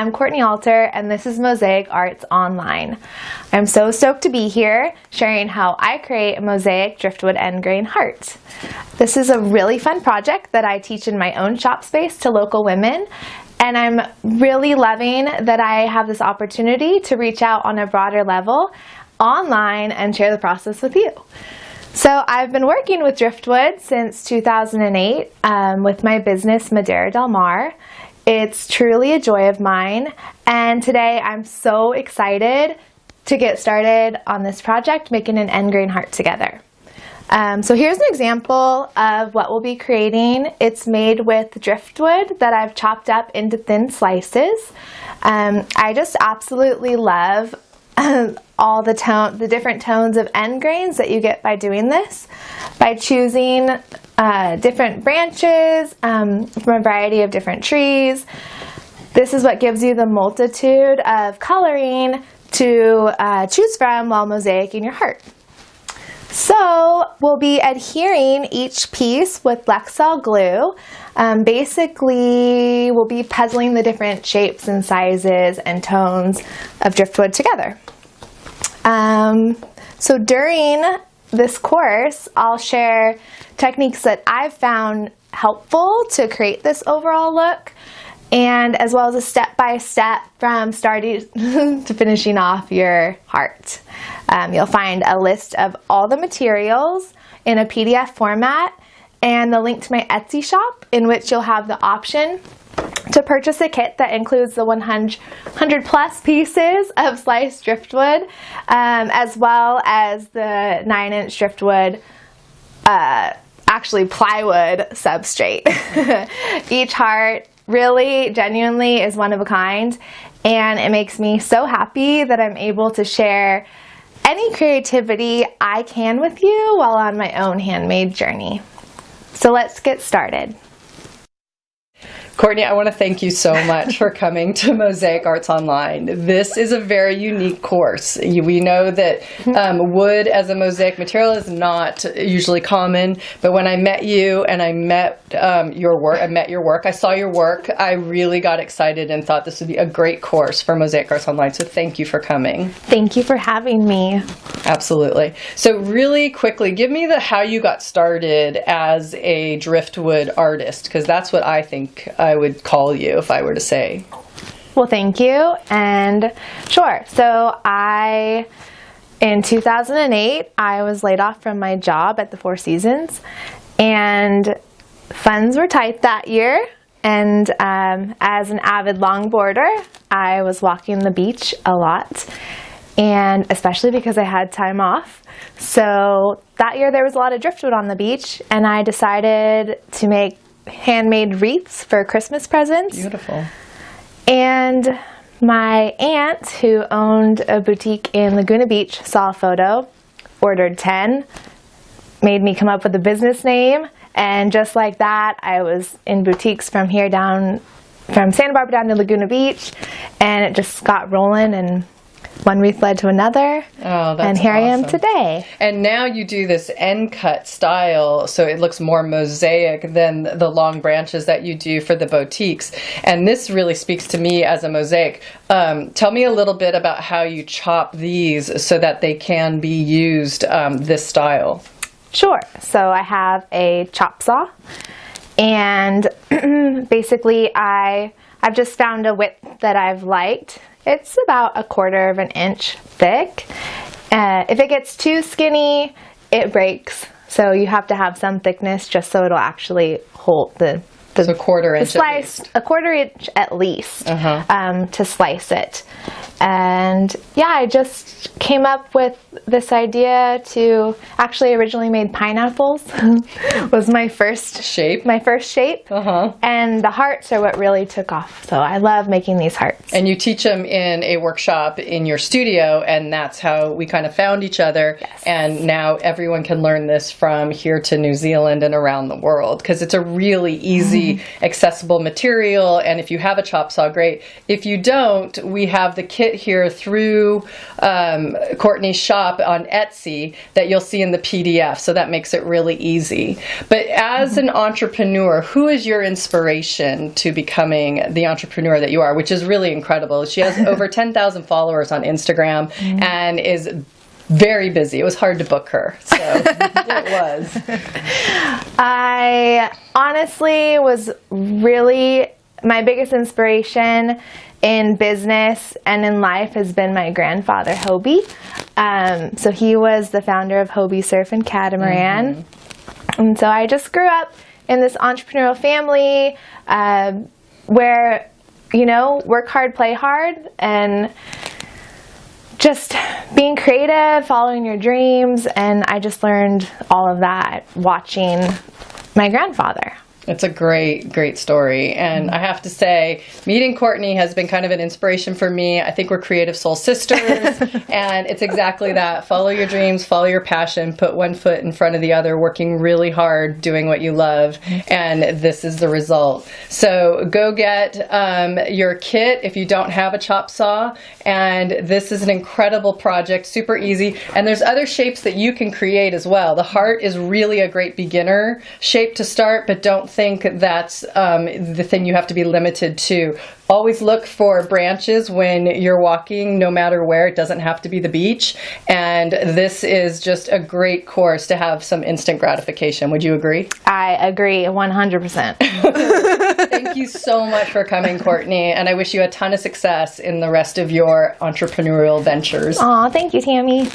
I'm Cortnie and this is Mosaic Arts Online. I'm so stoked to be here sharing how I create a mosaic driftwood end grain heart. This is a really fun project that I teach in my own shop space to local women, and I'm really loving that I have this opportunity to reach out on a broader level online and share the process with you. So I've been working with driftwood since 2008 with my business Madera Del Mar. It's truly a joy of mine, and today I'm so excited to get started on this project, making an end grain heart together. So here's an example of what we'll be creating. It's made with driftwood that I've chopped up into thin slices. I just absolutely love all the different tones of end grains that you get by doing this, by choosing different branches from a variety of different trees. This is what gives you the multitude of coloring to choose from while mosaicing your heart. So we'll be adhering each piece with Lexel glue. Basically, we'll be puzzling the different shapes and sizes and tones of driftwood together. So during this course, I'll share techniques that I've found helpful to create this overall look, and as well as a step-by-step from starting to finishing off your heart. You'll find a list of all the materials in a PDF format and the link to my Etsy shop, in which you'll have the option to purchase a kit that includes the 100 plus pieces of sliced driftwood, as well as the 9-inch driftwood, actually plywood substrate. Each heart really genuinely is one of a kind, and it makes me so happy that I'm able to share any creativity I can with you while on my own handmade journey. So let's get started. Cortnie, I want to thank you so much for coming to Mosaic Arts Online. This is a very unique course. We know that wood as a mosaic material is not usually common, but when I met you and I met your work, I saw your work, I really got excited and thought this would be a great course for Mosaic Arts Online, so thank you for coming. Thank you for having me. Absolutely. So really quickly, give me how you got started as a driftwood artist, because that's what I think I would call you if I were to say. Well, thank you. And sure. So in 2008, I was laid off from my job at the Four Seasons, and funds were tight that year. And as an avid longboarder, I was walking the beach a lot, and especially because I had time off. So that year there was a lot of driftwood on the beach, and I decided to make handmade wreaths for Christmas presents. Beautiful. And my aunt, who owned a boutique in Laguna Beach, saw a photo, ordered 10, made me come up with a business name, and just like that, I was in boutiques from Santa Barbara down to Laguna Beach, and it just got rolling, and one wreath led to another. Oh, that's and here awesome. I am today. And now you do this end cut style, so it looks more mosaic than the long branches that you do for the boutiques. And this really speaks to me as a mosaic. Tell me a little bit about how you chop these so that they can be used this style. Sure. So I have a chop saw, and basically I've just found a width that I've liked. It's about 1/4 inch thick. If it gets too skinny, it breaks. So you have to have some thickness just so it'll actually hold the so 1/4 inch slice, at least. 1/4 inch at least to slice it. And yeah, I just came up with this idea to actually originally made pineapples was my first shape. And the hearts are what really took off. So I love making these hearts. And you teach them in a workshop in your studio, and that's how we kind of found each other. Yes. And now everyone can learn this from here to New Zealand and around the world, because it's a really easy easy, accessible material. And if you have a chop saw, great. If you don't, we have the kit here through Cortnie's shop on Etsy that you'll see in the PDF. So that makes it really easy. But as an entrepreneur, who is your inspiration to becoming the entrepreneur that you are, which is really incredible? She has over 10,000 followers on Instagram and is very busy. It was hard to book her. So it was. I honestly was really, my biggest inspiration in business and in life has been my grandfather, Hobie. So he was the founder of Hobie Surf and Catamaran. And so I just grew up in this entrepreneurial family where, you know, work hard, play hard, and just being creative, following your dreams. And I just learned all of that watching my grandfather. It's a great, great story. And I have to say, meeting Cortnie has been kind of an inspiration for me. I think we're creative soul sisters. And it's exactly that. Follow your dreams, follow your passion, put one foot in front of the other, working really hard, doing what you love. And this is the result. So go get your kit if you don't have a chop saw. And this is an incredible project, super easy. And there's other shapes that you can create as well. The heart is really a great beginner shape to start, but don't think that's the thing you have to be limited to. Always look for branches when you're walking, no matter where. It doesn't have to be the beach. And this is just a great course to have some instant gratification. Would you agree? I agree 100%. Thank you so much for coming, Cortnie. And I wish you a ton of success in the rest of your entrepreneurial ventures. Aw, thank you, Tammy.